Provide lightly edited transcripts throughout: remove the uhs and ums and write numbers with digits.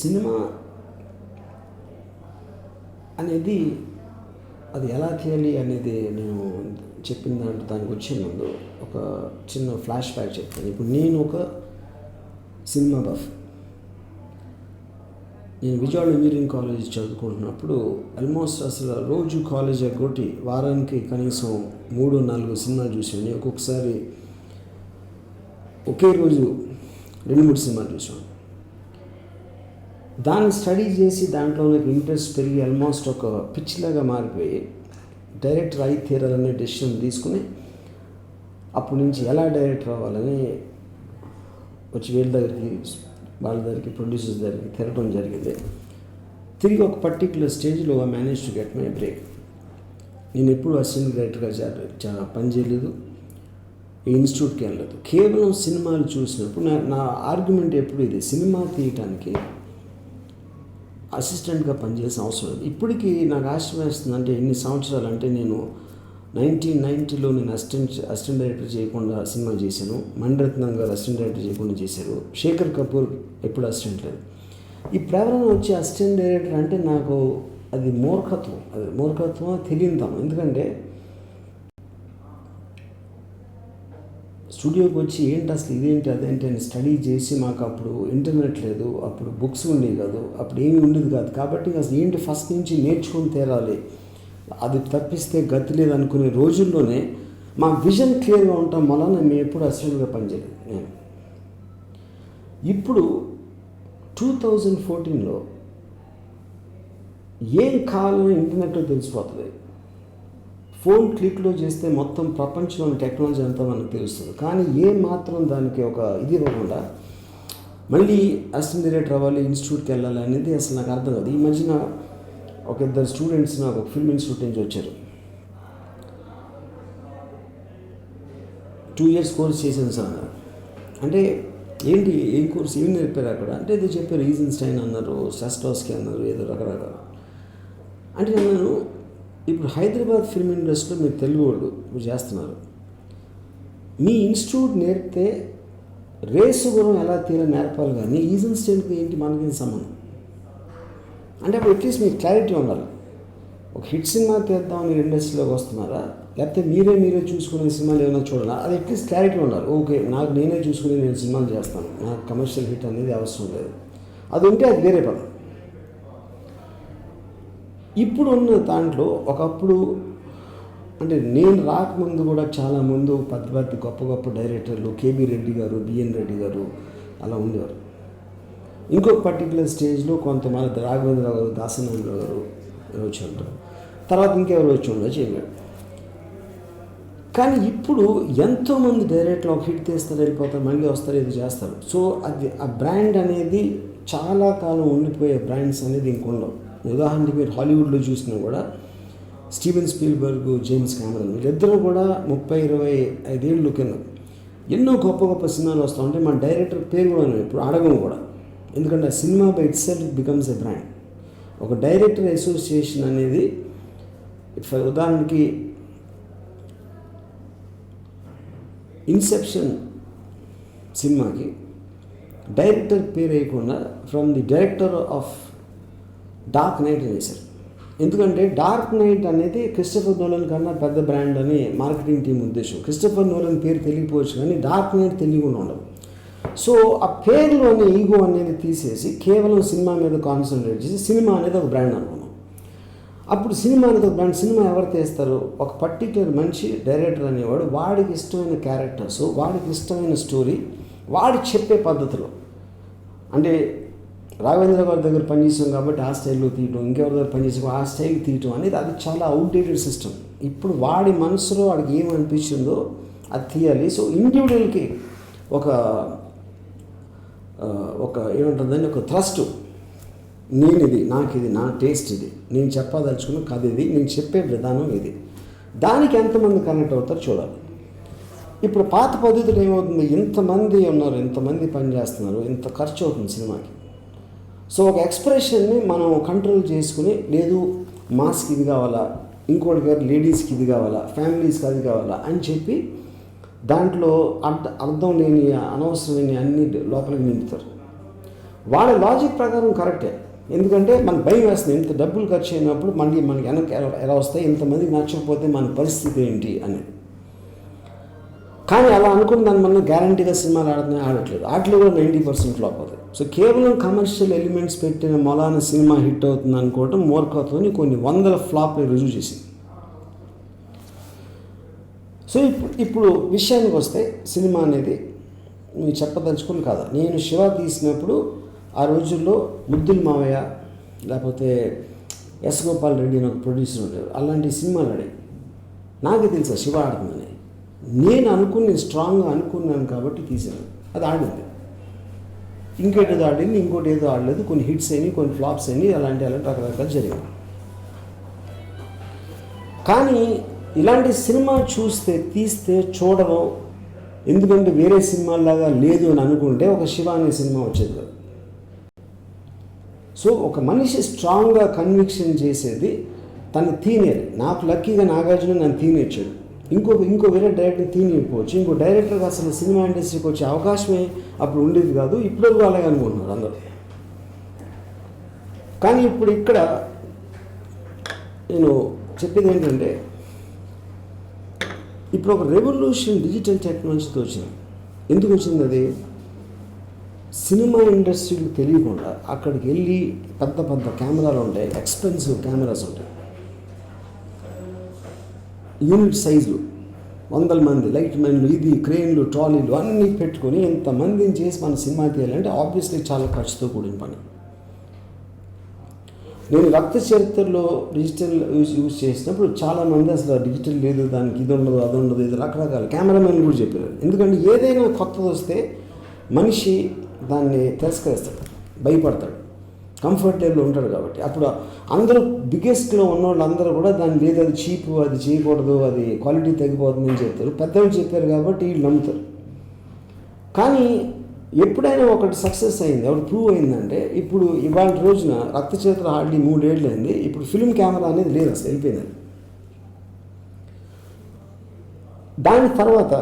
Cinema అనేది అది ఎలా తీయాలి అనేది నేను చెప్పిన దానికి వచ్చే ముందు ఒక చిన్న ఫ్లాష్ బ్యాక్ చెప్తాను. ఇప్పుడు నేను ఒక సినిమా బఫ్. నేను విజయవాడ ఇంజనీరింగ్ కాలేజ్ చదువుకుంటున్నప్పుడు ఆల్మోస్ట్ అసలు రోజు కాలేజ్ ఎగ్గొట్టి వారానికి కనీసం 3-4 సినిమాలు చూసాను. ఒక్కొక్కసారి ఒకే రోజు 2-3 సినిమాలు చూసాను. దాన్ని స్టడీ చేసి దాంట్లో నాకు ఇంట్రెస్ట్ పెరిగి ఆల్మోస్ట్ ఒక పిచ్చిలాగా మారిపోయి డైరెక్టర్ అయి తీరాలనే డెసిషన్ తీసుకుని అప్పటి నుంచి ఎలా డైరెక్టర్ అవ్వాలని వచ్చి వాళ్ళ దగ్గరికి ప్రొడ్యూసర్స్ దగ్గరికి తిరగడం జరిగింది. తిరిగి ఒక పర్టిక్యులర్ స్టేజ్లో I manage to get my break. నేను ఎప్పుడు అసిస్టెంట్ డైరెక్టర్గా పనిచేయలేదు, ఈ ఇన్స్టిట్యూట్కి వెళ్ళలేదు. కేవలం సినిమాలు చూసినప్పుడు నా ఆర్గ్యుమెంట్ ఎప్పుడు ఇది, సినిమా తీయటానికి అసిస్టెంట్గా పనిచేసిన అవసరం లేదు. ఇప్పటికీ నాకు ఆశ్చర్యం వేస్తుంది. అంటే ఎన్ని సంవత్సరాలు అంటే నేను 1990లో నేను అసిస్టెంట్ డైరెక్టర్ చేయకుండా సినిమా చేశాను. మణిరత్నం గారు అసిస్టెంట్ డైరెక్టర్ చేయకుండా చేశారు. శేఖర్ కపూర్ ఎప్పుడు అసిస్టెంట్ లేదు. ఇప్పుడు ఎవరైనా వచ్చి అసిస్టెంట్ డైరెక్టర్ అంటే నాకు అది మూర్ఖత్వం తెలియతాం. ఎందుకంటే స్టూడియోకి వచ్చి ఏంటి అసలు ఇదేంటి అదేంటి అని స్టడీ చేసి, మాకు అప్పుడు ఇంటర్నెట్ లేదు, అప్పుడు బుక్స్ ఉండేవి కాదు, అప్పుడు ఏమీ ఉండేది కాదు. కాబట్టి అసలు ఏంటి ఫస్ట్ నుంచి నేర్చుకొని తీరాలి, అది తప్పిస్తే గతి లేదు అనుకునే రోజుల్లోనే మా విజన్ క్లియర్గా ఉండటం వలన మేము ఎప్పుడు అసిస్టెంట్గా పనిచేయలేదు. నేను ఇప్పుడు 2014లో ఏం కావాలని ఇంటర్నెట్లో తెలిసిపోతుంది. ఫోన్ క్లిక్లో చేస్తే మొత్తం ప్రపంచంలోని టెక్నాలజీ అంతా మనకు తెలుస్తుంది. కానీ మాత్రం దానికి ఒక ఇది ఇవ్వకుండా మళ్ళీ అసిస్టెంట్ డైరెక్టర్ అవ్వాలి, ఇన్స్టిట్యూట్కి వెళ్ళాలి అనేది అసలు నాకు అర్థం కాదు. ఈ మధ్యన ఒక 2 స్టూడెంట్స్ నాకు ఒక ఫిల్మ్ ఇన్స్టిట్యూట్ నుంచి వచ్చారు. 2 years కోర్స్ చేశాను సార్ అన్నారు. అంటే ఏంటి, ఏం కోర్స్ ఏం నేర్పారు అక్కడ అంటే ఇది చెప్పారు. ఈజెన్స్టైన్ అన్నారు, సస్టాస్కి అన్నారు, ఏదో రకరకాల. అంటే నేను ఇప్పుడు హైదరాబాద్ ఫిల్మ్ ఇండస్ట్రీలో మీరు తెలుగు వాళ్ళు ఇప్పుడు చేస్తున్నారు. మీ ఇన్స్టిట్యూట్ నేర్పితే రేసు గురం ఎలా తీయాలో నేర్పాలి, కానీ ఈజెన్స్టైన్కి ఏంటి మనకేం సంబంధం అంటే అప్పుడు అట్లీస్ట్ మీకు క్లారిటీ ఉండాలి. ఒక హిట్ సినిమా తీద్దాం మీరు ఇండస్ట్రీలోకి వస్తున్నారా, లేకపోతే మీరే చూసుకునే సినిమాలు ఏమైనా చూడాలా, అది అట్లీస్ట్ క్లారిటీ ఉండాలి. ఓకే, నేనే చూసుకుని నేను సినిమాలు చేస్తాను, నాకు కమర్షియల్ హిట్ అనేది అవసరం లేదు. అది ఉంటే అది వేరే పదం. ఇప్పుడు ఉన్న దాంట్లో ఒకప్పుడు అంటే నేను రాకముందు కూడా చాలా ముందు పెద్ద గొప్ప డైరెక్టర్లు కేబీ రెడ్డి గారు, బిఎన్ రెడ్డి గారు అలా ఉండేవారు. ఇంకొక పర్టికులర్ స్టేజ్లో కొంతమంది రాఘవేంద్రరావు గారు, దాసనారాయణ గారు వచ్చి ఉంటారు. తర్వాత ఇంకెవరు వచ్చి ఉండొచ్చు చెప్పాడు. కానీ ఇప్పుడు ఎంతోమంది డైరెక్టర్లు ఒక హిట్ తీస్తారు, వెళ్ళిపోతారు, మళ్ళీ వస్తారు, ఇది చేస్తారు. సో అది ఆ బ్రాండ్ అనేది చాలా కాలం ఉండిపోయే బ్రాండ్స్ అనేది ఇంకొండవు. ఉదాహరణకి మీరు హాలీవుడ్లో చూసినా కూడా స్టీవెన్ స్పీల్బర్గ్, జేమ్స్ కెమెరాన్ వీళ్ళిద్దరూ కూడా 30-25 ఏళ్ళు కింద ఎన్నో గొప్ప సినిమాలు వస్తూ ఉంటే మన డైరెక్టర్ పేరు కూడా ఇప్పుడు అడగము కూడా. ఎందుకంటే ఆ cinema by it self becomes a brand. ఒక డైరెక్టర్ అసోసియేషన్ అనేది ఉదాహరణకి ఇన్సెప్షన్ సినిమాకి డైరెక్టర్ పేరు వేయకుండా from the director of dark night వేశారు. ఎందుకంటే డార్క్ నైట్ అనేది క్రిస్టఫర్ నోలన్ కన్నా పెద్ద బ్రాండ్ అని మార్కెటింగ్ టీం ఉద్దేశం. క్రిస్టఫర్ నోలన్ పేరు తెలియకపోవచ్చు, కానీ డార్క్ నైట్ తెలియకుండా ఉండదు. సో ఆ పేరులోని ఈగో అనేది తీసేసి కేవలం సినిమా మీద కాన్సన్ట్రేట్ చేసి సినిమా అనేది ఒక బ్రాండ్ అనుకున్నాం. అప్పుడు సినిమా అనేది ఒక బ్రాండ్. సినిమా ఎవరు తీస్తారు, ఒక పర్టిక్యులర్ మనిషి డైరెక్టర్ అనేవాడు వాడికి ఇష్టమైన క్యారెక్టర్స్, వాడికి ఇష్టమైన స్టోరీ, వాడి చెప్పే పద్ధతిలో. అంటే రాఘవేంద్ర గారి దగ్గర పనిచేసాం కాబట్టి ఆ స్టైల్లో తీయటం, ఇంకెవరి దగ్గర పనిచేసాం ఆ స్టైల్ తీయటం అనేది అది చాలా అవుట్డేటెడ్ సిస్టమ్. ఇప్పుడు వాడి మనసులో వాడికి ఏమనిపించిందో అది తీయాలి. సో ఇండివిజువల్కి ఒక ఏమంటుందని ఒక థ్రస్ట్, నాకు నా టేస్ట్ ఇది, నేను చెప్పదలుచుకున్న కథ ఇది, నేను చెప్పే విధానం ఇది, దానికి ఎంతమంది కనెక్ట్ అవుతారో చూడాలి. ఇప్పుడు పాత పద్ధతులు ఏమవుతుంది, ఇంతమంది ఉన్నారు, ఇంతమంది పని చేస్తున్నారు, ఇంత ఖర్చు అవుతుంది సినిమాకి. సో ఒక ఎక్స్ప్రెషన్ని మనం కంట్రోల్ చేసుకుని, లేదు మాస్కి ఇది కావాలా, ఇంకోటి గారు లేడీస్కి ఇది కావాలా, ఫ్యామిలీస్కి అది కావాలా అని చెప్పి దాంట్లో అర్థం లేని అనవసరమైన అన్ని లోపలికి నింపుతారు. వాళ్ళ లాజిక్ ప్రకారం కరెక్టే. ఎందుకంటే మనకు భయం వేస్తుంది, ఇంత డబ్బులు ఖర్చు అయినప్పుడు మళ్ళీ మనకి వెనక్కి ఎలా వస్తాయి, ఇంతమందికి నచ్చకపోతే మన పరిస్థితి ఏంటి అని. కానీ అలా అనుకున్న దాని మన గ్యారంటీగా సినిమాలు ఆడట్లేదు. ఆటలు కూడా 90% ఫ్లాప్ అవుతాయి. సో కేవలం కమర్షియల్ ఎలిమెంట్స్ పెట్టిన మొలాన సినిమా హిట్ అవుతుంది అనుకోవటం మూర్ఖత్వం కొన్ని వందల ఫ్లాప్ని రుజువు చేసింది. సో ఇప్పుడు విషయానికి వస్తే సినిమా అనేది మీరు చెప్పదలుచుకుని కాదా. నేను శివ తీసినప్పుడు ఆ రోజుల్లో ముద్దుల మావయ్య లేకపోతే ఎస్ గోపాల్ రెడ్డి అని ఒక ప్రొడ్యూసర్ ఉండేవారు. అలాంటి సినిమాలు ఆడి నాకే తెలుసా శివ ఆడుతుందని. నేను స్ట్రాంగ్గా అనుకున్నాను కాబట్టి తీసాను. అది ఆడింది. ఇంకేటేదో ఆడింది, ఇంకోటి ఏదో ఆడలేదు. కొన్ని హిట్స్ అయినాయి, కొన్ని ఫ్లాప్స్ అయినాయి, అలాంటి రకరకాలు జరిగాయి. కానీ ఇలాంటి సినిమా తీస్తే చూడడం, ఎందుకంటే వేరే సినిమాలాగా లేదు అని అనుకుంటే ఒక శివ అనే సినిమా వచ్చేది కాదు. సో ఒక మనిషి స్ట్రాంగ్గా కన్విక్షన్ చేసేది తను తీనేది. నాకు లక్కీగా నాగార్జున నన్ను తీనేచ్చాడు. ఇంకో వేరే డైరెక్టర్ తీనేయకపోవచ్చు. ఇంకో డైరెక్టర్గా అసలు సినిమా ఇండస్ట్రీకి వచ్చే అవకాశమే అప్పుడు ఉండేది కాదు. ఇప్పుడు అలాగే అనుకుంటున్నారు అందరూ. కానీ ఇప్పుడు ఇక్కడ నేను చెప్పేది ఏంటంటే, ఇప్పుడు ఒక రెవల్యూషన్ డిజిటల్ టెక్నాలజీతో వచ్చింది. ఎందుకు వచ్చింది అది? సినిమా ఇండస్ట్రీకి తెలియకుండా అక్కడికి వెళ్ళి పెద్ద పెద్ద కెమెరాలు ఉంటాయి, ఎక్స్పెన్సివ్ కెమెరాస్ ఉంటాయి, యూనిట్ సైజులు, 100 మంది లైట్ మెన్లు, ఇది క్రేన్లు, ట్రాలీలు అన్నీ పెట్టుకొని ఇంతమందిని చేసి మన సినిమా తీయాలంటే ఆబ్వియస్లీ చాలా ఖర్చుతో కూడిన పని. నేను రక్త చరిత్రలో డిజిటల్ యూజ్ చేసినప్పుడు చాలామంది అసలు డిజిటల్ లేదు, దానికి ఇది ఉండదు, అది ఉండదు, ఇది రకరకాల కెమెరామెన్లు కూడా చెప్పారు. ఎందుకంటే ఏదైనా కొత్తది వస్తే మనిషి దాన్ని తిరస్కరిస్తాడు, భయపడతాడు, కంఫర్ట్ లెవెల్లో ఉంటాడు. కాబట్టి అప్పుడు అందరూ బిగ్గెస్ట్లో ఉన్న వాళ్ళందరూ కూడా దాన్ని లేదు, అది చీప్, అది చేయకూడదు, అది క్వాలిటీ తగ్గిపోతుందని చెప్తారు. పెద్దవాళ్ళు చెప్పారు కాబట్టి వీళ్ళు నమ్ముతారు. కానీ ఎప్పుడైనా ఒకటి సక్సెస్ అయింది, ఒకటి ప్రూవ్ అయిందంటే, ఇప్పుడు ఇవాళ రోజున రక్త చరిత్ర హార్డ్లీ 3 ఏళ్ళు అయింది. ఇప్పుడు ఫిల్మ్ కెమెరా అనేది లేదు, అసలు వెళ్ళిపోయింది. దాని తర్వాత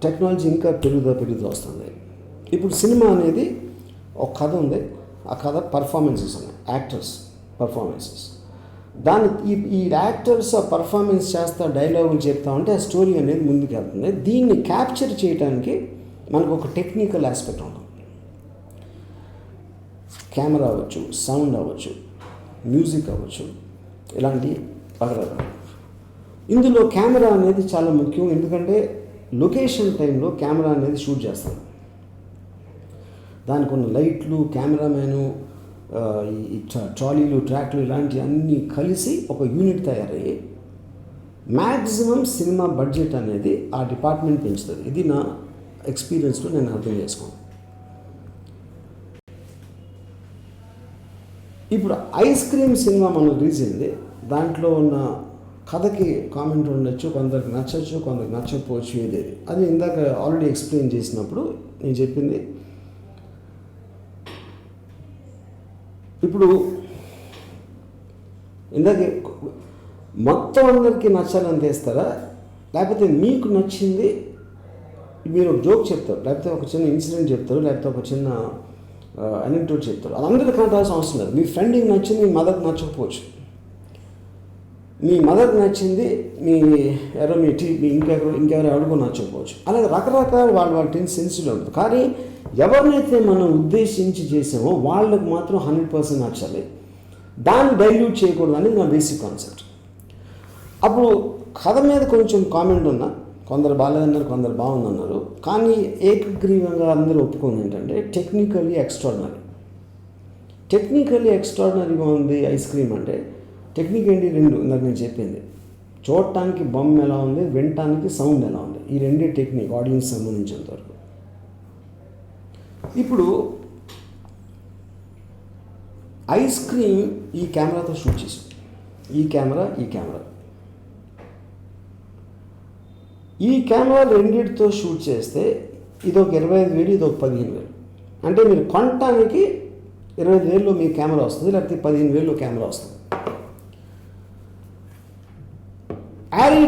టెక్నాలజీ ఇంకా పెరుగుతూ వస్తుంది. ఇప్పుడు సినిమా అనేది ఒక కథ ఉంది, ఆ కథ పర్ఫార్మెన్సెస్ ఉన్నాయి, యాక్టర్స్ పర్ఫార్మెన్సెస్. ఈ యాక్టర్స్ ఆ పర్ఫార్మెన్స్ చేస్తా, డైలాగులు చెప్తా ఉంటే ఆ స్టోరీ అనేది ముందుకు వెళ్తుంది. దీన్ని క్యాప్చర్ చేయడానికి మనకు ఒక టెక్నికల్ ఆస్పెక్ట్ ఉంటుంది. కెమెరా అవ్వచ్చు, సౌండ్ అవ్వచ్చు, మ్యూజిక్ అవ్వచ్చు, ఇలాంటి రకరకాలు. ఇందులో కెమెరా అనేది చాలా ముఖ్యం. ఎందుకంటే లొకేషన్ టైంలో కెమెరా అనేది షూట్ చేస్తాం. దానికి ఉన్న లైట్లు, కెమెరామెను, ఈ ట్రాలీలు, ట్రాక్లు ఇలాంటివి అన్నీ కలిసి ఒక యూనిట్ తయారయ్యి మ్యాక్సిమం సినిమా బడ్జెట్ అనేది ఆ డిపార్ట్మెంట్ పెంచుతుంది. ఇది నా ఎక్స్పీరియన్స్లో నేను అర్థం చేసుకోను. ఇప్పుడు ఐస్ క్రీమ్ సినిమా మనం రిలీజ్ అయింది. దాంట్లో ఉన్న కథకి కామెంట్ ఉండొచ్చు, కొందరికి నచ్చచ్చు, కొందరికి నచ్చకపోవచ్చు. ఏదేది అది ఇందాక ఆల్రెడీ ఎక్స్ప్లెయిన్ చేసినప్పుడు నేను చెప్పింది. ఇప్పుడు ఇందాక మొత్తం అందరికీ నచ్చాలని తెస్తారా, లేకపోతే మీకు నచ్చింది మీరు ఒక జోక్ చెప్తారు, లేకపోతే ఒక చిన్న ఇన్సిడెంట్ చెప్తారు, లేకపోతే ఒక చిన్న అనెక్డోట్ చెప్తారు. అది అందరికీ కావాల్సిన అవసరం లేదు. మీ ఫ్రెండ్కి నచ్చింది మీ మదర్కి నచ్చకపోవచ్చు, మీ మదర్కి నచ్చింది మీ ఇంకెవరు ఎవరికో నచ్చకపోవచ్చు. అలాగే రకరకాల వాళ్ళ సెన్సిటివ్ ఉంటుంది. కానీ ఎవరినైతే మనం ఉద్దేశించి చేసామో వాళ్ళకి మాత్రం 100% నచ్చాలి. దాన్ని డైల్యూట్ చేయకూడదు అనేది నా బేసిక్ కాన్సెప్ట్. అప్పుడు కథ మీద కొంచెం కామెంట్ ఉన్నా, కొందరు బాగాలేదన్నారు, కొందరు బాగుందన్నారు. కానీ ఏకగ్రీవంగా అందరూ ఒప్పుకుంది ఏంటంటే టెక్నికల్లీ ఎక్స్ట్రాడినరీగా ఉంది ఐస్ క్రీమ్ అంటే. టెక్నిక్ ఏంటి? 2 ఇందాక నేను చెప్పింది. చూడటానికి బొమ్మ ఎలా ఉంది, వినటానికి సౌండ్ ఎలా ఉంది, ఈ రెండే టెక్నిక్ ఆడియన్స్ సంబంధించినంతవరకు. ఇప్పుడు ఐస్ క్రీమ్ ఈ కెమెరాతో షూట్ చేసాం. ఈ కెమెరా రెండింటితో షూట్ చేస్తే ఇది ఒక 25,000, ఇది ఒక 15,000. అంటే మీరు కొనటానికి 25,000లో మీ కెమెరా వస్తుంది, లేకపోతే 15,000లో కెమెరా వస్తుంది. ARRI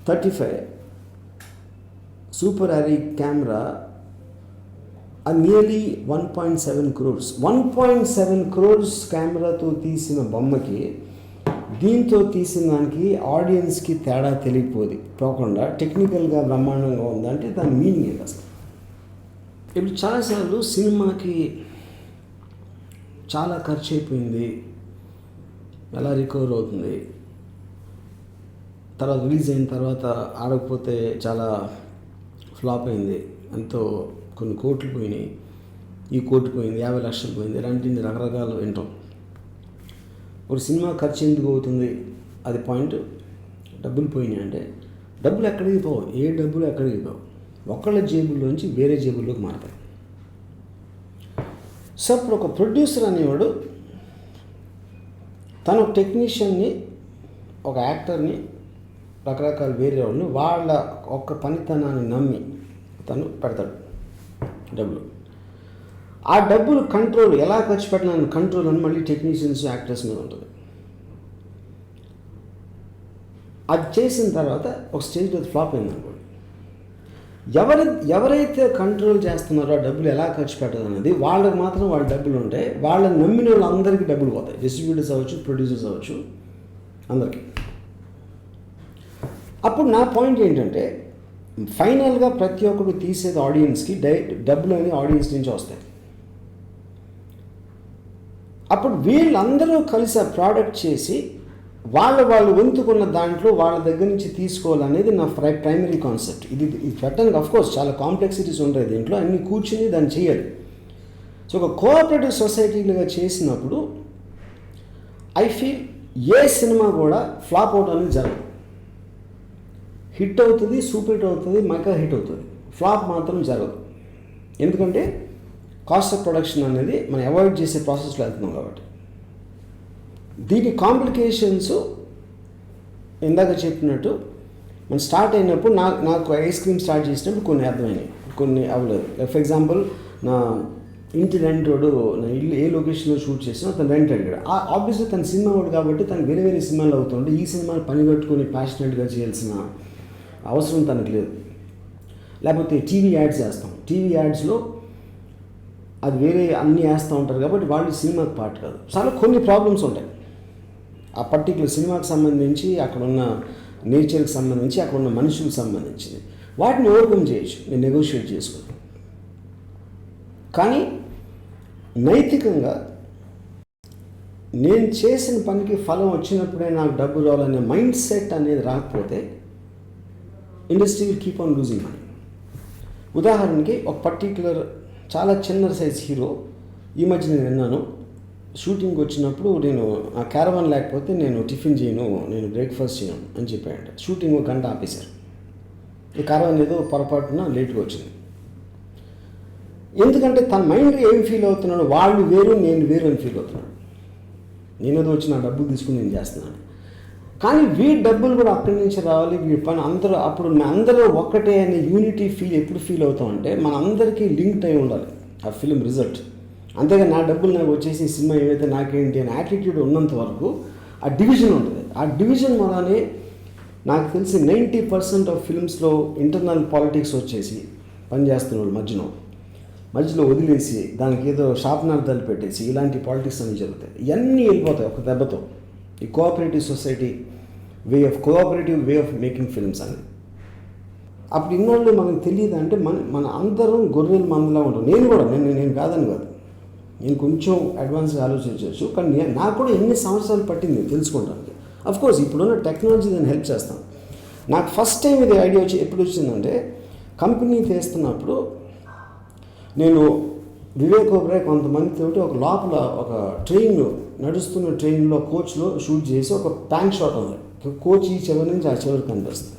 35 సూపర్ ARRI కెమెరా అది నియర్లీ 1.7 crores. 1.7 crores కెమెరాతో తీసిన బొమ్మకి దీంతో తీసిన దానికి ఆడియన్స్కి తేడా పోకుండా టెక్నికల్గా బ్రహ్మాండంగా ఉందంటే దాని మీనింగ్ ఏంటి అసలు? ఇప్పుడు చాలాసార్లు సినిమాకి చాలా ఖర్చు అయిపోయింది, ఎలా రికవర్ అవుతుంది, తర్వాత రిలీజ్ అయిన తర్వాత ఆడకపోతే చాలా ఫ్లాప్ అయింది, ఎంతో కొన్ని కోట్లు పోయినాయి, ఈ కోటి పోయింది, 50 లక్షలు పోయింది, ఇలాంటివి రకరకాలు వింటాం. ఒక సినిమా ఖర్చు ఎందుకు అవుతుంది? అది పాయింట్. డబ్బులు పోయినాయి అంటే డబ్బులు ఎక్కడికి పోవు, ఏ డబ్బులు ఎక్కడికి పోవు, ఒకళ్ళ జేబుల్లోంచి వేరే జేబుల్లోకి మారతాయి. సో ఇప్పుడు ఒక ప్రొడ్యూసర్ అనేవాడు తను టెక్నీషియన్ని, ఒక యాక్టర్ని, రకరకాల వేరే వాళ్ళని వాళ్ళ ఒక్క పనితనాన్ని నమ్మి తను పెడతాడు డబ్బులు. ఆ డబ్బులు కంట్రోల్ ఎలా ఖర్చు పెట్టాలని కంట్రోల్ అని మళ్ళీ టెక్నీషియన్స్, యాక్టర్స్ మీద ఉంటుంది. అది చేసిన తర్వాత ఒక స్టేజ్లో ఫ్లాప్ అయింది అనుకోండి, ఎవరైతే కంట్రోల్ చేస్తున్నారో ఆ డబ్బులు ఎలా ఖర్చు పెట్టాలనేది వాళ్ళకి మాత్రం వాళ్ళ డబ్బులు ఉంటాయి. వాళ్ళని నమ్మిన వాళ్ళందరికీ డబ్బులు పోతాయి, డిస్ట్రిబ్యూటర్స్ అవ్వచ్చు, ప్రొడ్యూసర్స్ అవ్వచ్చు, అందరికీ. అప్పుడు నా పాయింట్ ఏంటంటే ఫైనల్గా ప్రతి ఒక్కరు తీసేది ఆడియన్స్కి డబ్బులు అనేది ఆడియన్స్ నుంచి వస్తాయి. అప్పుడు వీళ్ళందరూ కలిసి ఆ ప్రోడక్ట్ చేసి వాళ్ళు వంతుకున్న దాంట్లో వాళ్ళ దగ్గర నుంచి తీసుకోవాలనేది నా ప్రైమరీ కాన్సెప్ట్. ఇది పెట్టడానికి అఫ్కోర్స్ చాలా కాంప్లెక్సిటీస్ ఉంటాయి దీంట్లో, అన్నీ కూర్చుని దాన్ని చేయాలి. సో ఒక కోఆపరేటివ్ సొసైటీలుగా చేసినప్పుడు ఐ ఫీల్ ఏ సినిమా కూడా ఫ్లాప్ అవుట్ అనేది జరగదు. హిట్ అవుతుంది, సూపర్ హిట్ అవుతుంది, మెగా హిట్ అవుతుంది, ఫ్లాప్ మాత్రం జరగదు. ఎందుకంటే కాస్ట్ ఆఫ్ ప్రొడక్షన్ అనేది మనం అవాయిడ్ చేసే ప్రాసెస్లో వెళ్తున్నాం కాబట్టి. దీని కాంప్లికేషన్స్ ఇందాక చెప్పినట్టు మనం స్టార్ట్ అయినప్పుడు నాకు ఐస్ క్రీమ్ స్టార్ట్ చేసినప్పుడు కొన్ని అర్థమైనాయి, కొన్ని అవ్వలేదు. ఫర్ ఎగ్జాంపుల్ నా ఇంటి రెంట్ వాడు నా ఇల్లు ఏ లొకేషన్లో షూట్ చేసినా తను రెంట్ అడిగాడు. ఆబ్వియస్లీ తన సినిమా వాడు కాబట్టి తను వేరే వేరే సినిమాలు అవుతుంటే ఈ సినిమాని పని కట్టుకొని ప్యాషనెట్గా చేయాల్సిన అవసరం తనకు లేదు. లేకపోతే టీవీ యాడ్స్ వేస్తాం, టీవీ యాడ్స్లో అది వేరే అన్నీ వేస్తూ ఉంటారు కాబట్టి వాళ్ళు సినిమాకి పార్ట్ కాదు. చాలా కొన్ని ప్రాబ్లమ్స్ ఉంటాయి ఆ పర్టికులర్ సినిమాకి సంబంధించి, అక్కడ ఉన్న నేచర్కి సంబంధించి, అక్కడ ఉన్న మనుషులకు సంబంధించింది. వాటిని ఓవర్కమ్ చేయొచ్చు, నేను నెగోషియేట్ చేసుకుని. కానీ నైతికంగా నేను చేసిన పనికి ఫలం వచ్చినప్పుడే నాకు డబ్బు రావాలనే మైండ్ సెట్ అనేది రాకపోతే industry will keep on losing money. ఉదాహరణకి ఒక పర్టిక్యులర్ చాలా చిన్న సైజ్ హీరో ఈ మధ్య నేను విన్నాను, షూటింగ్కి వచ్చినప్పుడు నేను ఆ క్యారవాన్ లేకపోతే నేను టిఫిన్ చేయను, నేను బ్రేక్ఫాస్ట్ చేయను అని చెప్పాడు. షూటింగ్ 1 గంట ఆపేశారు. ఈ క్యారవాన్ ఏదో పొరపాటున లేట్గా వచ్చింది. ఎందుకంటే తన మైండ్ ఏం ఫీల్ అవుతున్నాడు, వాళ్ళు వేరు నేను వేరు అని ఫీల్ అవుతున్నాడు. నేనేదో వచ్చి నా డబ్బులు తీసుకుని నేను చేస్తున్నాను. కానీ వీడి డబ్బులు కూడా అక్కడి నుంచి రావాలి, వీడి పని అందరూ అప్పుడు అందరూ ఒక్కటే అనే యూనిటీ ఫీల్ ఎప్పుడు ఫీల్ అవుతామంటే మన అందరికీ లింక్డ్ అయి ఉండాలి ఆ ఫిలిం రిజల్ట్. అంతేగా నా డబ్బులు నాకు వచ్చేసి సినిమా ఏవైతే నాకేంటి అని యాటిట్యూడ్ ఉన్నంత వరకు ఆ డివిజన్ ఉంటుంది. ఆ డివిజన్ వల్లనే నాకు తెలిసి 90% ఆఫ్ ఫిల్మ్స్లో ఇంటర్నల్ పాలిటిక్స్ వచ్చేసి పనిచేస్తున్న మధ్యలో వదిలేసి దానికి ఏదో శాపనార్థాలు పెట్టేసి ఇలాంటి పాలిటిక్స్ అన్నీ జరుగుతాయి. ఇవన్నీ వెళ్ళిపోతాయి ఒక దెబ్బతో. ఈ cooperative society cooperative way of making films అనేది. అప్పుడు ఇన్నాళ్ళు మనకు తెలియదు అంటే మన అందరం గొర్రెల మందులా ఉంటాం. నేను కూడా నేను కాదని కాదు, నేను కొంచెం అడ్వాన్స్గా ఆలోచించవచ్చు. కానీ నాకు కూడా ఎన్ని సంవత్సరాలు పట్టింది తెలుసుకోవడానికి. అఫ్కోర్స్ ఇప్పుడున్న టెక్నాలజీ నేను హెల్ప్ చేస్తాను. నాకు ఫస్ట్ టైం ఇది ఐడియా ఎప్పుడు వచ్చిందంటే కంపెనీ చేస్తున్నప్పుడు నేను వివేక్ ఓబ్రాయ్ కొంతమందితోటి ఒక లోపల ఒక నడుస్తున్న ట్రైన్లో కోచ్లో షూట్ చేసి ఒక ప్యాంక్ షాట్ ఉంది. కోచ్ ఈ చివరి నుంచి ఆ చివరికి కనిపిస్తుంది.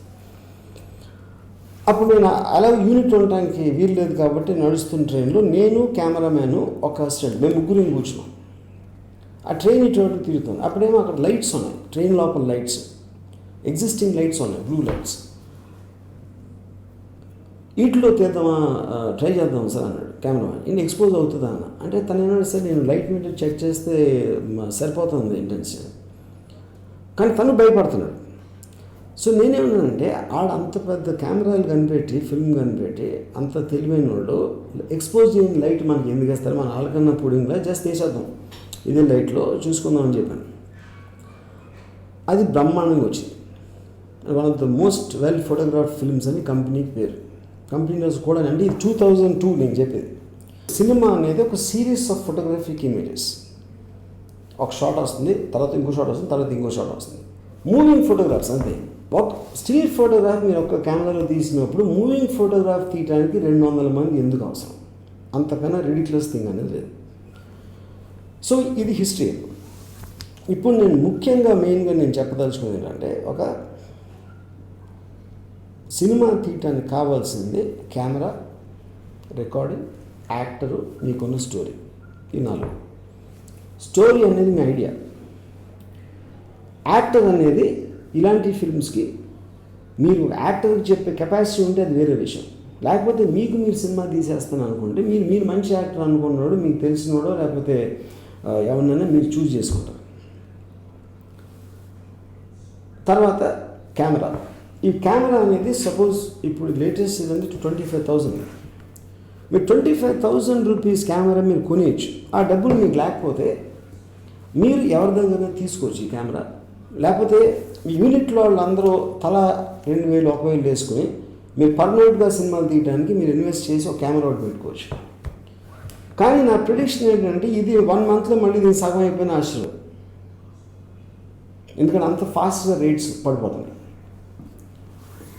అప్పుడు నేను అలా యూనిట్ ఉండడానికి వీలు లేదు కాబట్టి నడుస్తున్న ట్రైన్లో నేను కెమెరామ్యాను ఒక అసిస్టెంట్ మేము ముగ్గురిని కూర్చున్నాం. ఆ ట్రైన్ ఇటు తిరుగుతుంది. అప్పుడేమో అక్కడ లైట్స్ ఉన్నాయి, ట్రైన్ లోపల లైట్స్, ఎగ్జిస్టింగ్ లైట్స్ ఉన్నాయి, బ్లూ లైట్స్. వీటిలో తీద్దామా, ట్రై చేద్దాం సార్ అన్నాడు కెమెరామెన్. నేను ఎక్స్పోజ్ అవుతుందా అన్న అంటే తను ఏమన్నా సార్ నేను లైట్ మీటర్ చెక్ చేస్తే సరిపోతుంది ఇంటెన్షన్. కానీ తను భయపడుతున్నాడు. సో నేనేమన్నానంటే అంత పెద్ద కెమెరాలు కనిపెట్టి ఫిల్మ్ కనిపెట్టి అంత తెలివైన వాళ్ళు ఎక్స్పోజ్ చేయని లైట్ మనకి ఎందుకు వేస్తారు, మన ఆలకన్నా పుడింగ్లా జస్ట్ వేసేద్దాం ఇదే లైట్లో చూసుకుందామని చెప్పాను. అది బ్రహ్మాండంగా వచ్చింది. One of the most well photograph films అని కంపెనీకి పేరు. కంపెనీలో కూడా అంటే ఇది 2002 నేను చెప్పేది. సినిమా అనేది ఒక సిరీస్ ఆఫ్ ఫోటోగ్రఫిక్ ఇమేజెస్. ఒక షాట్ వస్తుంది, తర్వాత ఇంకో షాట్ వస్తుంది, తర్వాత ఇంకో షాట్ వస్తుంది. మూవింగ్ ఫోటోగ్రాఫ్స్ అంతే. ఒక స్టిల్ ఫోటోగ్రాఫ్ మీరు ఒక కెమెరాలో తీసినప్పుడు మూవింగ్ ఫోటోగ్రాఫ్ తీయడానికి 200 మంది ఎందుకు అవసరం? అంతకన్నా రిడిక్యులస్ థింగ్ అనేది లేదు. సో ఇది హిస్టరీ. ఇప్పుడు నేను ముఖ్యంగా మెయిన్గా నేను చెప్పదలుచుకున్నది ఏంటంటే, ఒక సినిమా తీయటానికి కావాల్సింది కెమెరా, రికార్డింగ్, యాక్టరు, మీకున్న స్టోరీ. ఈ 4. స్టోరీ అనేది మీ ఐడియా. యాక్టర్ అనేది ఇలాంటి ఫిల్మ్స్కి మీరు యాక్టర్కి చెప్పే కెపాసిటీ ఉంటే అది వేరే విషయం. లేకపోతే మీకు మీరు సినిమా తీసేస్తాను అనుకుంటే మీరు మంచి యాక్టర్ అనుకున్నాడు, మీకు తెలిసినోడో లేకపోతే ఎవరినైనా మీరు చూజ్ చేసుకుంటారు. తర్వాత కెమెరా. ఈ కెమెరా అనేది సపోజ్ ఇప్పుడు లేటెస్ట్ ఇదంటే 25,000. మీరు 25,000 రూపీస్ కెమెరా మీరు కొనేయచ్చు. ఆ డబ్బులు మీకు లేకపోతే మీరు ఎవరి దగ్గర తీసుకోవచ్చు ఈ కెమెరా. లేకపోతే మీ యూనిట్లో వాళ్ళందరూ తలా 2,000, 1,000 వేసుకుని మీరు పర్మనెంట్గా సినిమాలు తీయడానికి మీరు ఇన్వెస్ట్ చేసి ఒక కెమెరా ఒకటి పెట్టుకోవచ్చు. కానీ నా ప్రిడిక్షన్ ఏంటంటే ఇది 1 మంత్లో మళ్ళీ దీనికి సగం అయిపోయిన ఆశ్చర్యం. ఎందుకంటే అంత ఫాస్ట్గా రేట్స్ పడిపోతున్నాయి.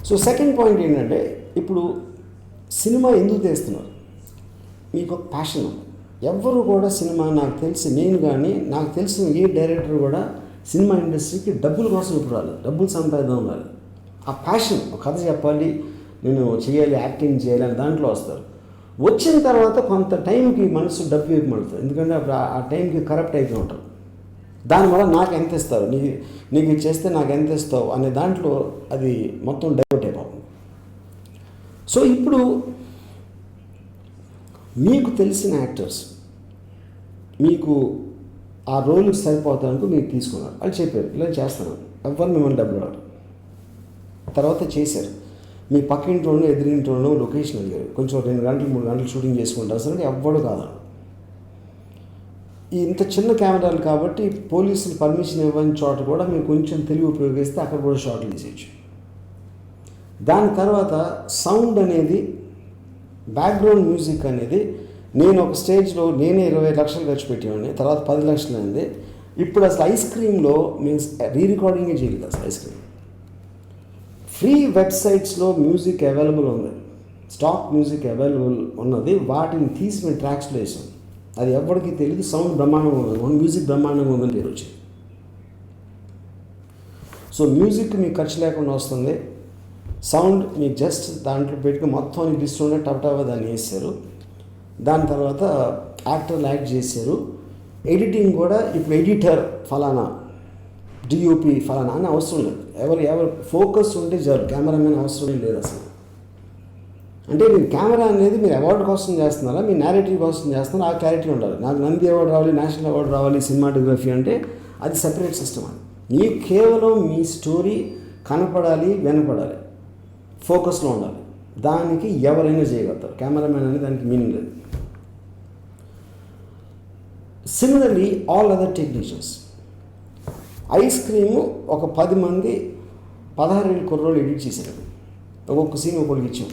సో సెకండ్ పాయింట్ ఏంటంటే, ఇప్పుడు సినిమా ఎందుకు తీస్తున్నారు? మీకు ఒక ప్యాషన్ ఉంది. ఎవ్వరు కూడా సినిమా నాకు తెలిసిన ఏ డైరెక్టర్ కూడా సినిమా ఇండస్ట్రీకి డబ్బుల కోసం ఇప్పుడు రాలేదు, డబ్బులు సంపాదిద్దాం రాలేదు. ఆ ప్యాషన్, ఒక కథ చెప్పాలి, నేను చేయాలి, యాక్టింగ్ చేయాలి అని దాంట్లో వస్తారు. వచ్చిన తర్వాత కొంత టైంకి మనసు డబ్బు వైపు మడుతుంది. ఎందుకంటే అప్పుడు ఆ టైంకి కరప్ట్ అయిపోయి ఉంటారు. దానివల్ల నాకు ఎంత ఇస్తారు, నీకు చేస్తే నాకు ఎంత ఇస్తావు అనే దాంట్లో అది మొత్తం డైవర్ట్ అయిపోతుంది. సో ఇప్పుడు మీకు తెలిసిన యాక్టర్స్ మీకు ఆ రోల్కి సరిపోతానికి మీరు తీసుకున్నారు. వాళ్ళు చెప్పారు ఇలా చేస్తాను, ఎవరు మిమ్మల్ని డబ్బులు అడగరు. తర్వాత చేశారు. మీ పక్కింట్లోనూ ఎదురింట్లోనూ లొకేషన్ అడిగారు, కొంచెం 2 గంటలు 3 గంటలు షూటింగ్ చేసుకుంటారు. అసలు ఎవ్వడు కాదు. ఇంత చిన్న కెమెరాలు కాబట్టి పోలీసులు పర్మిషన్ ఇవ్వని చోట కూడా మీరు కొంచెం తెలివి ఉపయోగిస్తే అక్కడ కూడా షాట్లు తీసేయచ్చు. దాని తర్వాత సౌండ్ అనేది, బ్యాక్గ్రౌండ్ మ్యూజిక్ అనేది, నేను ఒక స్టేజ్లో నేనే 20 లక్షలు ఖర్చు పెట్టేవాడిని, తర్వాత 10 లక్షలు అయింది. ఇప్పుడు అసలు ఐస్ క్రీమ్లో మేము రీరికార్డింగే చేయలేదు. అసలు ఐస్ క్రీమ్ ఫ్రీ వెబ్సైట్స్లో మ్యూజిక్ అవైలబుల్ ఉంది, స్టాక్ మ్యూజిక్ అవైలబుల్ ఉన్నది. వాటిని తీసి మేము ట్రాక్స్లో వేసాం. అది ఎవరికి తెలియదు. సౌండ్ బ్రహ్మాండంగా ఉంది, మ్యూజిక్ బ్రహ్మాండంగా ఉందని పేరు వచ్చింది. సో మ్యూజిక్ మీకు ఖర్చు లేకుండా వస్తుంది. సౌండ్ మీకు జస్ట్ దాంట్లో పెట్టుకుని మొత్తం డిస్ట్రోనే టప్టాగా దాన్ని వేసారు. దాని తర్వాత యాక్టర్లు యాక్ట్ చేశారు. ఎడిటింగ్ కూడా ఇప్పుడు ఎడిటర్ ఫలానా, డిఓపి ఫలానా అని అవసరం లేదు. ఎవరు ఫోకస్ ఉంటే చాలు, కెమెరామెన్ అవసరం లేదు అసలు. అంటే మీరు కెమెరా అనేది మీరు అవార్డు కోసం చేస్తున్నారా, మీ నేరేటివ్ కోసం చేస్తున్నారా, ఆ క్లారిటీ ఉండాలి. నాకు నంది అవార్డు రావాలి, నేషనల్ అవార్డు రావాలి సినిమాటోగ్రఫీ అంటే అది సెపరేట్ సిస్టమ్. అది మీకు కేవలం మీ స్టోరీ కనపడాలి, వినపడాలి, ఫోకస్లో ఉండాలి. దానికి ఎవరైనా చేయగలుగుతారు. కెమెరామెన్ అనేది దానికి మీనింగ్ లేదు. Similarly all other technicians. Ice cream ఒక 10 మంది 16 ఏళ్ళ కుర్రోళ్ళు ఎడిట్ చేశారు. ఒక్కొక్క సీన్ ఒక్కొక్కరికి ఇచ్చాం.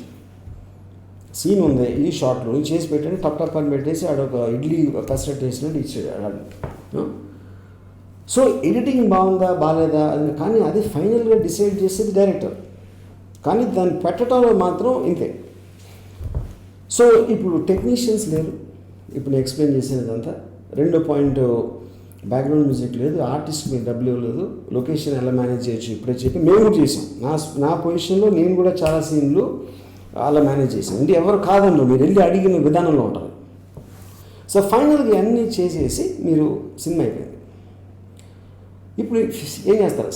సీన్ ఉంది, ఈ షార్ట్లో నేను చేసి పెట్టాను, టప్ అని పెట్టేసి ఆడొక ఇడ్లీ పెసరట్టు వేసినట్టు ఇచ్చాడు. సో ఎడిటింగ్ బాగుందా బాగాలేదా అది, కానీ అది ఫైనల్గా డిసైడ్ చేసేది డైరెక్టర్. కానీ దాన్ని పెట్టడంలో మాత్రం ఇంతే. సో ఇప్పుడు టెక్నీషియన్స్ లేరు. ఇప్పుడు నేను ఎక్స్ప్లెయిన్ చేసినదంతా. 2 పాయింట్ బ్యాక్గ్రౌండ్ మ్యూజిక్ లేదు, ఆర్టిస్ట్ మీరు డబ్బులు ఇవ్వలేదు, లొకేషన్ ఎలా మేనేజ్ చేయొచ్చు ఇప్పుడే చెప్పి మేము చేసాం. నా పొజిషన్లో నేను కూడా చాలా సీన్లు అలా మేనేజ్ చేసాను. అంటే ఎవరు కాదండి, మీరు వెళ్ళి అడిగిన విధానంలో ఉంటారు. సో ఫైనల్గా అన్నీ చేసేసి మీరు సినిమా అయిపోయింది. ఇప్పుడు ఏం చేస్తారు?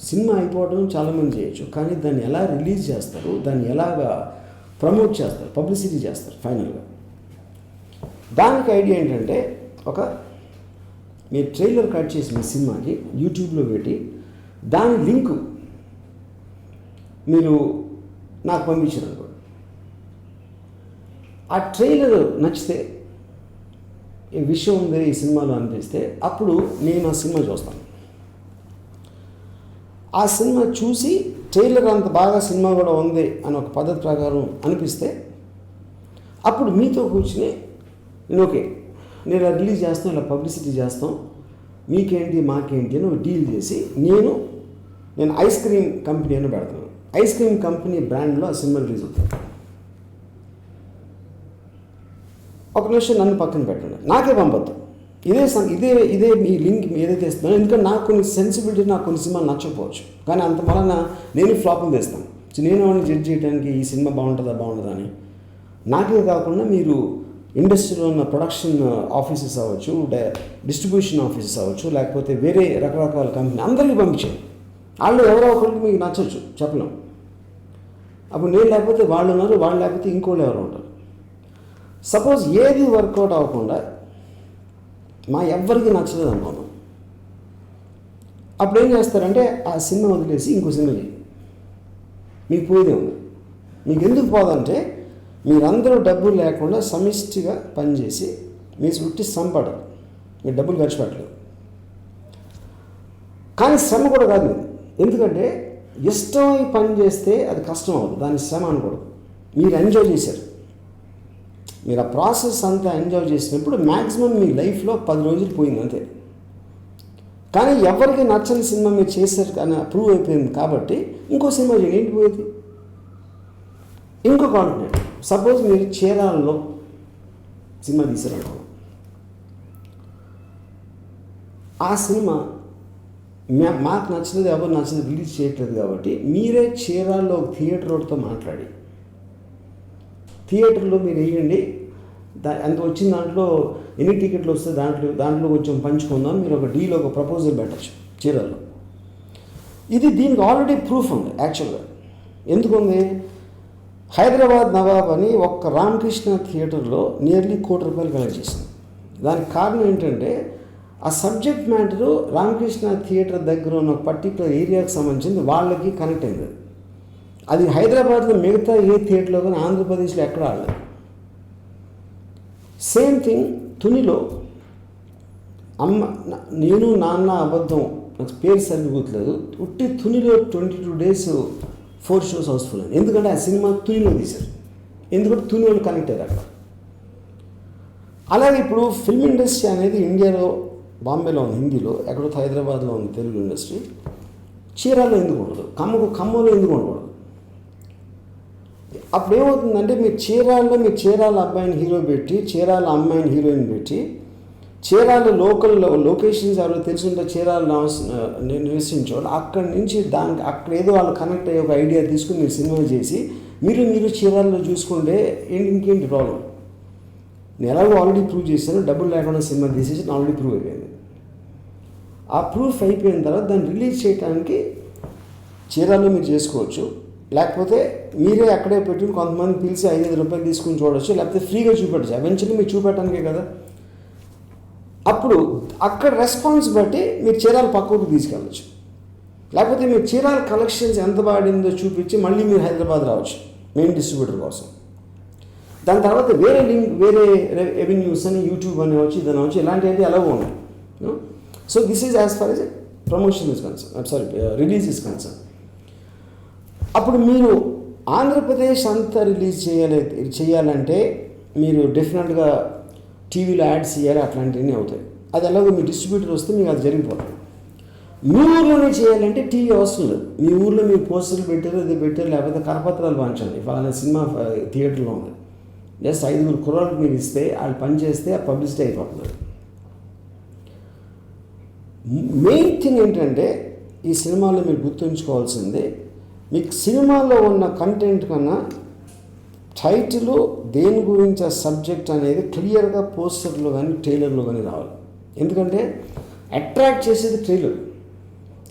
సినిమా అయిపోవడం చాలామంది చేయొచ్చు, కానీ దాన్ని ఎలా రిలీజ్ చేస్తారు, దాన్ని ఎలాగా ప్రమోట్ చేస్తారు, పబ్లిసిటీ చేస్తారు. ఫైనల్గా దానికి ఐడియా ఏంటంటే, మీరు ట్రైలర్ కట్ చేసి మీ సినిమాకి యూట్యూబ్లో పెట్టి దాని లింకు మీరు నాకు పంపించారు అనుకోండి, ఆ ట్రైలర్ నచ్చితే ఈ విషయం ఉంది ఈ సినిమాలో అనిపిస్తే అప్పుడు నేను ఆ సినిమా చూస్తాను. ఆ సినిమా చూసి ట్రైలర్ అంత బాగా సినిమా కూడా ఉంది అని ఒక పద్ధతి ప్రకారం అనిపిస్తే అప్పుడు మీతో కూర్చుని నేను ఓకే నేను ఇలా రిలీజ్ చేస్తాను, ఇలా పబ్లిసిటీ చేస్తాం, మీకేంటి మాకేంటి అని ఒక డీల్ చేసి నేను ఐస్ క్రీమ్ కంపెనీ అని పెడతాను. ఐస్ క్రీమ్ కంపెనీ బ్రాండ్లో ఆ సినిమా రిలీజ్ అవుతుంది. ఒక నిమిషం నన్ను పక్కన పెట్టండి, నాకే పంపొద్దు, ఇదే మీ లింక్ ఏదైతే ఇస్తున్నానో, ఎందుకంటే నాకు కొన్ని సెన్సిబిలిటీ, నాకు కొన్ని సినిమాలు నచ్చకపోవచ్చు, కానీ అంత వలన నేను ఫ్లాప్లు తెస్తాను. సో నేను వాళ్ళని జడ్జ్ చేయడానికి ఈ సినిమా బాగుంటుందా అని. నాకే కాకుండా మీరు ఇండస్ట్రీలో ఉన్న ప్రొడక్షన్ ఆఫీసెస్ అవ్వచ్చు, డిస్ట్రిబ్యూషన్ ఆఫీసెస్ అవ్వచ్చు, లేకపోతే వేరే రకరకాల కంపెనీ అందరికీ పంపించాను. వాళ్ళు ఎవరో ఒకరికి మీకు నచ్చవచ్చు, చెప్పలేం. అప్పుడు నేను లేకపోతే వాళ్ళు ఉన్నారు, వాళ్ళు లేకపోతే ఇంకోళ్ళు ఎవరు ఉంటారు. సపోజ్ ఏది వర్కౌట్ అవ్వకుండా మా ఎవ్వరికి నచ్చలేదు అనుకున్నాం, అప్పుడు ఏం చేస్తారంటే ఆ సినిమా వదిలేసి ఇంకో సినిమా చేయి, మీకు పోయేదే ఉంది. మీకు ఎందుకు పోదంటే మీరందరూ డబ్బులు లేకుండా సమిష్టిగా పనిచేసి మీ చుట్టి సంపడరు, మీరు డబ్బులు ఖర్చు పెట్టలేదు. కానీ శ్రమ కూడా కాదు, ఎందుకంటే ఇష్టమై పని చేస్తే అది కష్టం అవుతుంది, దాని శ్రమ అనకూడదు. మీరు ఎంజాయ్ చేశారు, మీరు ఆ ప్రాసెస్ అంతా ఎంజాయ్ చేసినప్పుడు మ్యాక్సిమం మీ లైఫ్లో 10 రోజులు పోయింది అంతే. కానీ ఎవరికి నచ్చని సినిమా మీరు చేశారు కానీ అప్రూవ్ అయిపోయింది కాబట్టి ఇంకో సినిమా చేయండి, ఏంటి పోయేది. ఇంకో కాంటినెంట్, సపోజ్ మీరు చీరాలలో సినిమా తీశారనుకో, ఆ సినిమా మాకు నచ్చలేదు, ఎవరు నచ్చలేదు, రిలీజ్ చేయట్లేదు కాబట్టి మీరే చీరాల్లో థియేటర్ రోడ్తో మాట్లాడి థియేటర్లో మీరు వేయండి, అంత వచ్చిన దాంట్లో ఎన్ని టికెట్లు వస్తే దాంట్లో కొంచెం పంచుకుందాం, మీరు ఒక డీల్ ఒక ప్రపోజల్ పెట్టచ్చు చీరాల్లో. దీనికి ఆల్రెడీ ప్రూఫ్ ఉంది యాక్చువల్గా. ఎందుకుంది? హైదరాబాద్ నవాబ్ అని ఒక్క రామకృష్ణ థియేటర్లో నియర్లీ ₹1 కోటి కలెక్ట్ చేసింది. దానికి కారణం ఏంటంటే ఆ సబ్జెక్ట్ మ్యాటరు రామకృష్ణ థియేటర్ దగ్గర ఉన్న పర్టికులర్ ఏరియాకి సంబంధించింది, వాళ్ళకి కనెక్ట్ అయింది. అది హైదరాబాద్లో మిగతా ఏ థియేటర్లో కానీ ఆంధ్రప్రదేశ్లో ఎక్కడ ఆడలేదు. సేమ్ థింగ్ తునిలో నేను నాన్న అబద్ధం, నాకు పేరు సరిపోతలేదు, ఉట్టి తునిలో 22 days 4 shows హౌస్ఫుల్ అని. ఎందుకంటే ఆ సినిమా తునిలో తీశారు, ఎందుకంటే తుని వాళ్ళు కనెక్ట్ అయ్యారు అక్కడ. అలాగే ఇప్పుడు ఫిల్మ్ ఇండస్ట్రీ అనేది ఇండియాలో బాంబేలో ఉంది, హిందీలో ఎక్కడో హైదరాబాద్లో ఉంది తెలుగు ఇండస్ట్రీ. చీరాల్లో ఎందుకు ఉండదు, ఖమ్మంలో ఎందుకు ఉండకూడదు? అప్పుడు ఏమవుతుందంటే మీరు చీరాల అబ్బాయిని హీరో పెట్టి, చీరాల అమ్మాయిని హీరోయిన్ పెట్టి, చీరాల లొకేషన్స్ ఎవరో తెలుసుంటే చీరాల నివసించేవాళ్ళు అక్కడి నుంచి అక్కడ ఏదో వాళ్ళు కనెక్ట్ అయ్యే ఒక ఐడియా తీసుకుని మీరు సినిమా చేసి మీరు చీరాల్లో చూసుకుంటే ఇంకేంటి ప్రాబ్లం? నేను ఎలాగో ఆల్రెడీ ప్రూవ్ చేశాను, డబ్బులు లేకుండా సినిమా తీసేసి ఆల్రెడీ ప్రూవ్ అయిపోయింది. ఆ ప్రూఫ్ అయిపోయిన తర్వాత దాన్ని రిలీజ్ చేయడానికి చీరాల్లో మీరు చేసుకోవచ్చు, లేకపోతే మీరే అక్కడే పెట్టుకుని కొంతమంది పిలిచి ₹5,000 తీసుకుని చూడవచ్చు, లేకపోతే ఫ్రీగా చూపెట్టచ్చు. ఎవెన్చువల్లీ మీరు చూపెట్టడానికే కదా. అప్పుడు అక్కడ రెస్పాన్స్ బట్టి మీరు చీరాల పక్కకు తీసుకెళ్ళచ్చు, లేకపోతే మీరు చీరాల కలెక్షన్స్ ఎంత బాడిందో చూపించి మళ్ళీ మీరు హైదరాబాద్ రావచ్చు మెయిన్ డిస్ట్రిబ్యూటర్ కోసం. దాని తర్వాత వేరే రెవెన్యూస్ అని యూట్యూబ్ అని వచ్చి ఇదని వచ్చి ఇలాంటివి ఎలాగో ఉన్నాయి. So this is as far as promotion is concern, release is concern. అప్పుడు మీరు ఆంధ్రప్రదేశ్ అంతా రిలీజ్ చేయాలంటే మీరు డెఫినెట్గా టీవీలో యాడ్స్ చేయాలి, అట్లాంటివన్నీ అవుతాయి. అది ఎలాగో మీ డిస్ట్రిబ్యూటర్ వస్తే మీకు అది జరిగిపోతుంది. మీ ఊర్లోనే చేయాలంటే టీవీ అవసరం లేదు. మీ ఊర్లో మీరు పోస్టర్లు పెట్టారు, అది పెట్టారు, లేకపోతే కరపత్రాలు పంచండి, ఫలానా సినిమా థియేటర్లో ఉంది, జస్ట్ 5 కుర్రాళ్ళకి మీరు ఇస్తే వాళ్ళు పనిచేస్తే ఆ పబ్లిసిటీ అయిపోతుంది. మెయిన్ థింగ్ ఏంటంటే ఈ సినిమాలో మీరు గుర్తుంచుకోవాల్సింది, మీకు సినిమాలో ఉన్న కంటెంట్ కన్నా టైటిల్ దేని గురించి ఆ సబ్జెక్ట్ అనేది క్లియర్గా పోస్టర్లో కానీ ట్రైలర్లో కానీ రావాలి. ఎందుకంటే అట్రాక్ట్ చేసేది ట్రైలర్.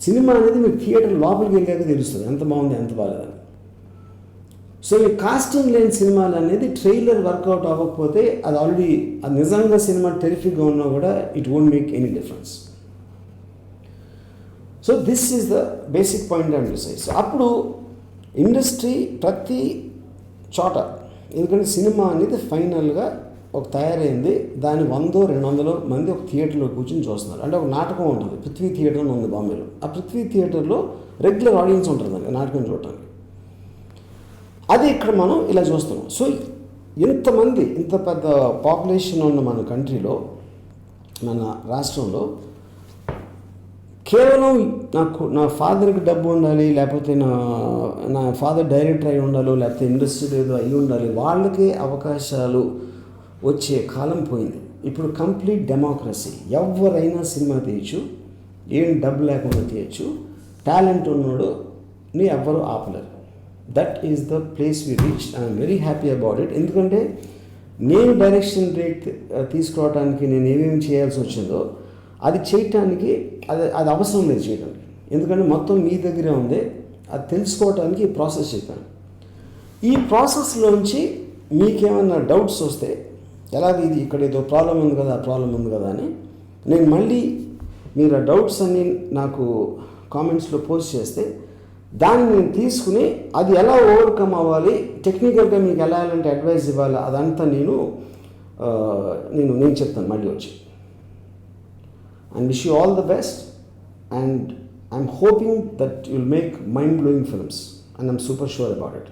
సినిమా అనేది మీకు థియేటర్ లోపలికి వెళ్ళాక తెలుస్తుంది ఎంత బాగుంది ఎంత బాగాలేదని. సో ఈ కాస్టింగ్ లేని సినిమాలు అనేది ట్రైలర్ వర్కౌట్ అవ్వకపోతే అది ఆల్రెడీ అది నిజంగా సినిమా టెరిఫిక్గా ఉన్నా కూడా it won't make any difference. So this is the basic point and decide. So అప్పుడు ఇండస్ట్రీ ప్రతి చోట, ఎందుకంటే సినిమా అనేది ఫైనల్గా ఒక తయారైంది, దాని 100-200 మంది ఒక థియేటర్లో కూర్చొని చూస్తున్నారు. అంటే ఒక నాటకం ఉంటుంది, పృథ్వీ థియేటర్ అని ఉంది బాంబేలో. ఆ పృథ్వీ థియేటర్లో రెగ్యులర్ ఆడియన్స్ ఉంటుంది దానికి, నాటకం చూడటానికి. అది ఇక్కడ మనం ఇలా చూస్తున్నాం. సో ఇంతమంది, ఇంత పెద్ద పాపులేషన్ ఉన్న మన కంట్రీలో, మన రాష్ట్రంలో కేవలం నా ఫాదర్కి డబ్బు ఉండాలి, లేకపోతే నా ఫాదర్ డైరెక్టర్ అయి ఉండాలి, లేకపోతే ఇండస్ట్రీలో ఏదో అయి ఉండాలి, వాళ్ళకే అవకాశాలు వచ్చే కాలం పోయింది. ఇప్పుడు కంప్లీట్ డెమోక్రసీ, ఎవరైనా సినిమా తీయచ్చు, ఏం డబ్బు లేకుండా తీయచ్చు, టాలెంట్ ఉన్నోడుని ఎవ్వరూ ఆపలేరు. That is the place we reach. I'm very happy about it. ఎందుకంటే నేను డైరెక్షన్ బ్రేక్ తీసుకోవడానికి నేను ఏమేమి చేయాల్సి వచ్చిందో అది చేయటానికి అది అవసరం లేదు చేయడానికి, ఎందుకంటే మొత్తం మీ దగ్గరే ఉంది. అది తెలుసుకోవడానికి ఈ ప్రాసెస్ చెప్పాను. ఈ ప్రాసెస్లోంచి మీకేమైనా డౌట్స్ వస్తే, ఎలాగ ఇది ఇక్కడ ఏదో ప్రాబ్లం ఉంది కదా, ప్రాబ్లం ఉంది కదా అని, నేను మళ్ళీ మీరు ఆ డౌట్స్ అన్నీ నాకు కామెంట్స్లో పోస్ట్ చేస్తే దాన్ని నేను తీసుకుని అది ఎలా ఓవర్కమ్ అవ్వాలి, టెక్నికల్గా మీకు ఎలా అంటే అడ్వైస్ ఇవ్వాలి, అదంతా నేను చెప్తాను మళ్ళీ వచ్చి. And wish you all the best, and I'm hoping that you'll make mind-blowing films, and I'm super sure about it.